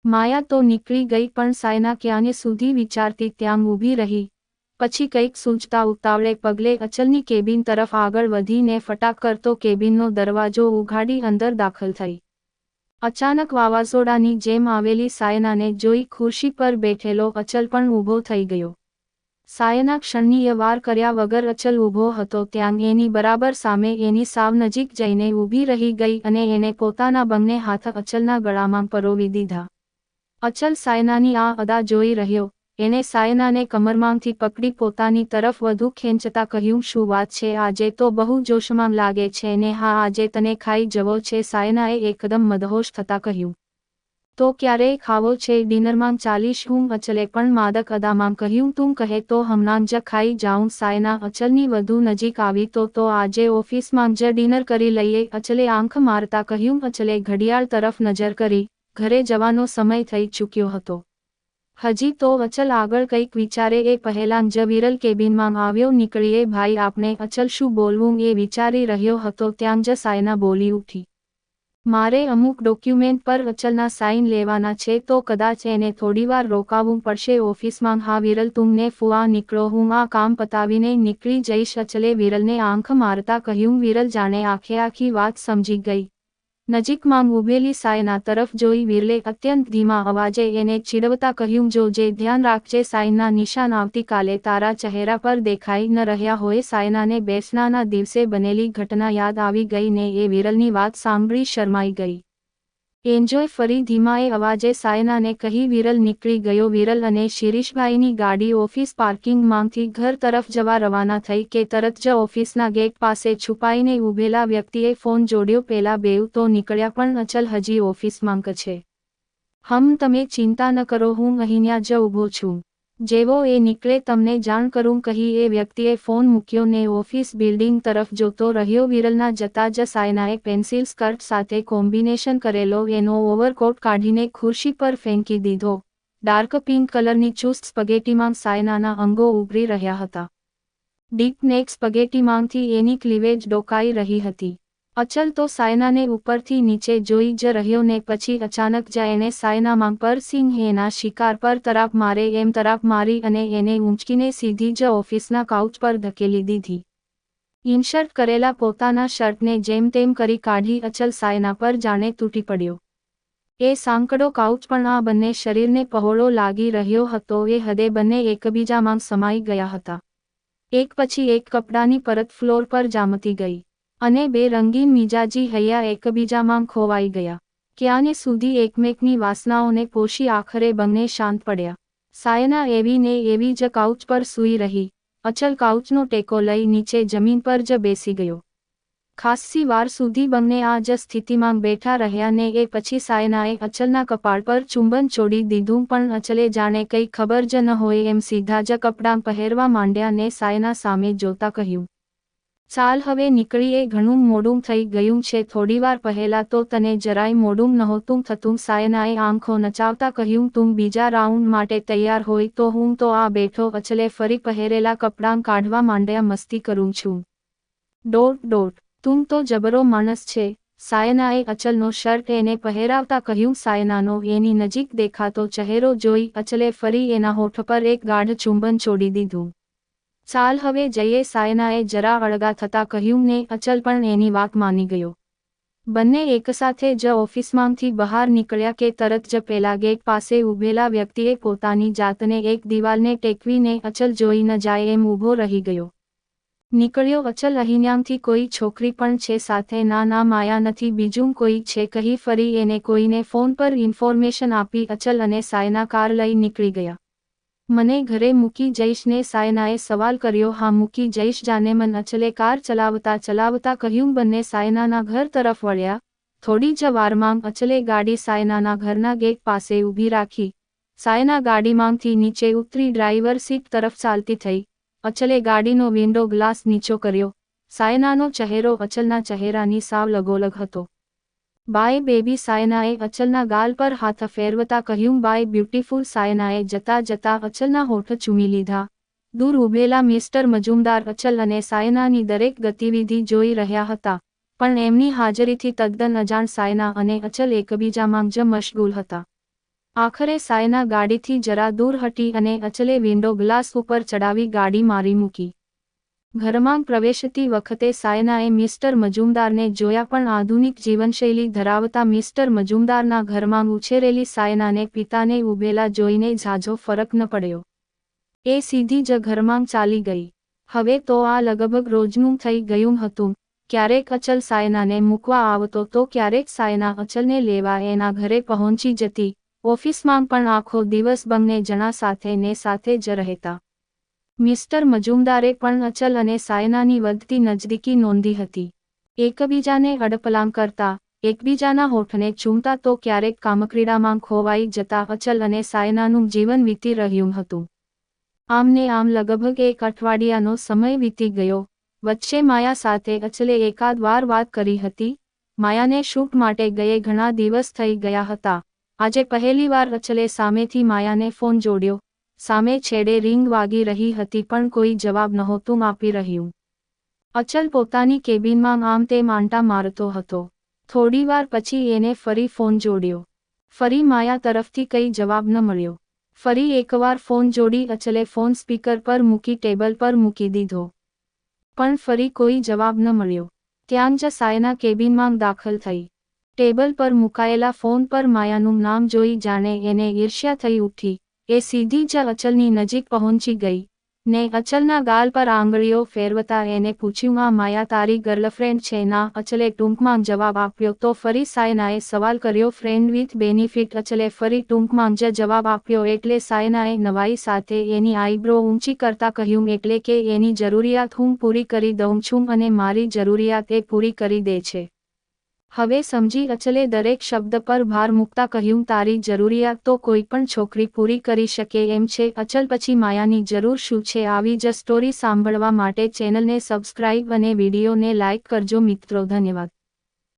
માયા તો નીકળી ગઈ પણ સાયના ક્યાંને સુધી વિચારતી ત્યાં ઊભી રહી. પછી કંઈક સૂઝતા ઉતાવળે પગલે અચલની કેબિન તરફ આગળ વધીને ફટાક કરતો કેબિનનો દરવાજો ઉઘાડી અંદર દાખલ થઈ. અચાનક વાવાઝોડાની જેમ આવેલી સાયનાને જોઈ ખુરશી પર બેઠેલો અચલ પણ ઊભો થઈ ગયો. સાયના ક્ષણનીય વાર કર્યા વગર અચલ ઊભો હતો ત્યાં એની બરાબર સામે એની સાવ નજીક જઈને ઊભી રહી ગઈ અને એણે પોતાના બંને હાથ અચલના ગળામાં પરોવી દીધા. અચલ સાયનાની આ અદા જોઈ રહ્યો. એણે સાયનાને કમરમાંથી પકડી પોતાની તરફ વધુ ખેંચતા કહ્યું, શું વાત છે, આજે તો બહુ જોશમાં લાગે છે ને? હા, આજે તને ખાઈ જવો છે, સાયનાએ એકદમ મદહોશ થતાં કહ્યું. તો ક્યારેય ખાવો છે? ડિનરમાં ચાલીશ હું, અચલે પણ માદક અદામાં કહ્યું. તું કહે તો હમણાં જ ખાઈ જાઉં. સાયના અચલની વધુ નજીક આવી તો આજે ઓફિસમાં જ ડિનર કરી લઈએ, અચલે આંખ મારતા કહ્યું. અચલે ઘડિયાળ તરફ નજર કરી. ઘરે જવાનો સમય થઈ ચૂક્યો હતો. હજી તો અચલ આગળ કંઈક વિચારે એ પહેલાં જ વિરલ કેબિનમાં આવ્યો. નીકળીએ ભાઈ આપણે. અચલ શું બોલવું એ વિચારી રહ્યો હતો ત્યાં જ સાયના બોલી ઉઠી. મારે અમુક ડોક્યુમેન્ટ પર અચલના સાઇન લેવાના છે તો કદાચ એને થોડીવાર રોકાવું પડશે ઓફિસમાં. હા વિરલ, તુમને ફુઆ નીકળો, હું આ કામ પતાવીને નીકળી જઈશ, અચલે વિરલને આંખ મારતા કહ્યું. વિરલ જાણે આખી વાત સમજી ગઈ. નજીકમાં ઊભેલી સાયના તરફ જોઈ વિરલે અત્યંત ધીમા અવાજે એને ચીડવતા કહ્યું, જોજે, ધ્યાન રાખજે, સાઇનના નિશાન આવતીકાલે તારા ચહેરા પર દેખાઈ ન રહ્યા હોય. સાયનાને બેસનાના દિવસે બનેલી ઘટના યાદ આવી ગઈ ને એ વિરલની વાત સાંભળી શરમાઈ ગઈ. એન્જોય ફરી ધીમાએ અવાજે સાયનાને કહી. વિરલ નીકળી ગયો. વિરલ અને શિરીષભાઈની ગાડી ઓફિસ પાર્કિંગમાંથી ઘર તરફ જવા રવાના થઈ કે તરત જ ઓફિસના ગેટ પાસે છુપાઈને ઊભેલા વ્યક્તિએ ફોન જોડ્યો. પેલા બેઉ તો નીકળ્યા પણ અચલ હજી ઓફિસમાં છે. તમે ચિંતા ન કરો, હું અહીંયા જ ઊભો છું. જેવો એ નીકળે તમને જાણ કરું, કહી એ વ્યક્તિએ ફોન મૂક્યો ને ઓફિસ બિલ્ડિંગ તરફ જોતો રહ્યો. વિરલના જતા જ સાયનાએ પેન્સિલ સ્કર્ટ સાથે કોમ્બિનેશન કરેલો એનો ઓવરકોટ કાઢીને ખુરશી પર ફેંકી દીધો. ડાર્ક પિંક કલરની ચુસ્ત સ્પગેટીમાં સાયનાના અંગો ઉભરી રહ્યા હતા. ડીપ નેક સ્પગેટીમાંથી એની ક્લીવેજ ડોકાઈ રહી હતી. અચલ તો સાયનાને ઉપરથી નીચે જોઈ જ રહ્યો ને પછી અચાનક જ એણે સાયનામાં પર સિંહ એના શિકાર પર તરાપ મારે એમ તરાપ મારી અને એને ઊંચકીને સીધી જ ઓફિસના કાઉચ પર ધકેલી દીધી. ઇનશર્ટ કરેલા પોતાના શર્ટને જેમ તેમ કરી કાઢી અચલ સાયના પર જાણે તૂટી પડ્યો. એ સાંકડો કાઉચ પણ આ બંને શરીરને પહોળો લાગી રહ્યો હતો. એ હદે બંને એકબીજામાં સમાઈ ગયા હતા. એક પછી એક કપડાની પરત ફ્લોર પર જામતી ગઈ અને બે રંગીન મિજાજી હૈયા એકબીજામાં ખોવાઈ ગયા. ક્યાંને સુધી એકમેકની વાસનાઓને પોષી આખરે બંને શાંત પડ્યા. સાયના એવી ને એવી જ કાઉચ પર સૂઈ રહી. અચલ કાઉચનો ટેકો લઈ નીચે જમીન પર જ બેસી ગયો. ખાસ્સી વાર સુધી બંને આ જ સ્થિતિમાં બેઠા રહ્યા ને એ પછી સાયનાએ અચલના કપાળ પર ચુંબન છોડી દીધું પણ અચલે જાણે કંઈ ખબર જ ન હોય એમ સીધા જ કપડાં પહેરવા માંડ્યા ને સાયના સામે જોતા કહ્યું, ચાલ હવે નીકળીએ, ઘણું મોડું થઈ ગયું છે. થોડીવાર પહેલા તો તને જરાય મોડું નહોતું થતું. સાયનાએ આંખો નચાવતા કહ્યું, તું બીજા રાઉન્ડ માટે તૈયાર હોય તો હું તો આ બેઠો. અચલે ફરી પહેરેલા કપડાં કાઢવા માંડ્યા. મસ્તી કરું છું. તું તો જબરો માણસ છે. સાયનાએ અચલનો શર્ટ એને પહેરાવતા કહ્યું. સાયનાનો એની નજીક દેખાતો ચહેરો જોઈ અચલે ફરી એના હોઠ પર એક ગાઢ ચુંબન છોડી દીધું. ચાલ હવે જઈએ, સાયનાએ જરા અળગા થતા કહ્યું ને અચલ પણ એની વાત માની ગયો. બંને એકસાથે જ ઓફિસમાંથી બહાર નીકળ્યા કે તરત જ પેલા ગેટ પાસે ઊભેલા વ્યક્તિએ પોતાની જાતને એક દિવાલને ટેકવીને અચલ જોઈ ન જાય એમ ઊભો રહી ગયો. નીકળ્યો અચલ, અહીંયાથી કોઈ છોકરી પણ છે સાથે? ના માયા નથી, બીજું કોઈ છે, કહી ફરી એને કોઈને ફોન પર ઇન્ફોર્મેશન આપી અચલ અને સાયના કાર લઈ નીકળી ગયા. મને ઘરે મૂકી જઈશ ને? સાયનાએ સવાલ કર્યો. હા મૂકી જઈશ જાનેમન, અચલે કાર ચલાવતા કહ્યું. બંને સાયનાના ઘર તરફ વળ્યા. થોડી જ વારમાં અચલે ગાડી સાયનાના ઘરના ગેટ પાસે ઊભી રાખી. સાયના ગાડીમાંથી નીચે ઉતરી ડ્રાઈવર સીટ તરફ ચાલતી થઈ. અચલે ગાડીનો વિન્ડો ગ્લાસ નીચો કર્યો. સાયનાનો ચહેરો અચલના ચહેરાની સાવ લગોલગ હતો. બાય બેબી, સાયનાએ અચલના ગાલ પર હાથ ફેરવતા કહ્યું. બાય બ્યુટીફુલ, સાયનાએ જતા જતા અચલના હોઠ ચૂમી લીધા. દૂર ઊભેલા મિસ્ટર મજુમદાર અચલ અને સાયનાની દરેક ગતિવિધિ જોઈ રહ્યા હતા, પણ એમની હાજરીથી તદ્દન અજાણ સાયના અને અચલ એકબીજામાં જ મશગુલ હતા. આખરે સાયના ગાડીથી જરા દૂર હટી અને અચલે વિન્ડો ગ્લાસ ઉપર ચડાવી ગાડી મારી મૂકી. ઘરમાં પ્રવેશતી વખતે સાયનાએ મિસ્ટર મજુમદારને જોયા, પણ આધુનિક જીવનશૈલી ધરાવતા મિસ્ટર મજુમદારના ઘરમાં ઉછેરેલી સાયનાને પિતાને ઊભેલા જોઈને ઝાઝો ફરક ન પડ્યો. એ સીધી જ ઘરમાં ચાલી ગઈ. હવે તો આ લગભગ રોજનું થઈ ગયું હતું. ક્યારેક અચલ સાયનાને મૂકવા આવતો તો ક્યારેક સાયના અચલને લેવા એના ઘરે પહોંચી જતી. ઓફિસમાં પણ આખો દિવસ બંને જણા સાથે ને સાથે જ રહેતા. મિસ્ટર મજુમદારે પણ અચલ અને સાયનાની વધતી નજદીકી નોંધી હતી. એકબીજાને અડપલામ કરતા, એકબીજાના હોઠને ચૂમતા તો ક્યારેક કામક્રીડામાં ખોવાઈ જતા અચલ અને સાયનાનું જીવન વીતી રહ્યું હતું. આમને આમ લગભગ એક અઠવાડિયાનો સમય વીતી ગયો. વચ્ચે માયા સાથે અચલે એકાદ વાર વાત કરી હતી. માયાને શૂટ માટે ગયે ઘણા દિવસ થઈ ગયા હતા. આજે પહેલીવાર અચલે સામેથી માયાને ફોન જોડ્યો. સામે છેડે રિંગ વાગી રહી હતી, પણ કોઈ જવાબ નહોતું આપી રહ્યું. અચલ પોતાની કેબિનમાં આમ તેમ આંટા મારતો હતો. થોડીવાર પછી એને ફરી ફોન જોડ્યો. ફરી માયા તરફથી કંઈ જવાબ ન મળ્યો. ફરી એકવાર ફોન જોડી અચલે ફોન સ્પીકર પર મૂકી ટેબલ પર મૂકી દીધો. પણ ફરી કોઈ જવાબ ન મળ્યો. ત્યાં જ સાયના કેબિનમાં દાખલ થઈ. ટેબલ પર મુકાયેલા ફોન પર માયાનું નામ જોઈ જાણે એને ઈર્ષ્યા થઈ ઉઠી. એ સીધી જ અચલની નજીક પહોંચી ગઈ ને અચલના ગાલ પર આંગળીઓ ફેરવતા એને પૂછ્યું, આ માયા તારી ગર્લફ્રેન્ડ છે ના? અચલે ટૂંકમાં જવાબ આપ્યો. તો ફરી સાયનાએ સવાલ કર્યો, ફ્રેન્ડ વિથ બેનિફિટ? અચલે ફરી ટૂંકમાં જ જવાબ આપ્યો. એટલે સાયનાએ નવાઈ સાથે એની આઈબ્રો ઊંચી કરતા કહ્યું, એટલે કે એની જરૂરિયાત હું પૂરી કરી દઉં છું અને મારી જરૂરિયાત એ પૂરી કરી દે છે. હવે સમજી અચલે દરેક શબ્દ પર ભાર મૂકતા કહ્યું, તારી જરૂરિયાત તો કોઈ પણ છોકરી પૂરી કરી શકે એમ છે. અચલ પછી માયાની જરૂર શું છે? આવી જ સ્ટોરી સાંભળવા માટે ચેનલને સબસ્ક્રાઇબ અને વિડીયોને લાઇક કરજો મિત્રો. ધન્યવાદ.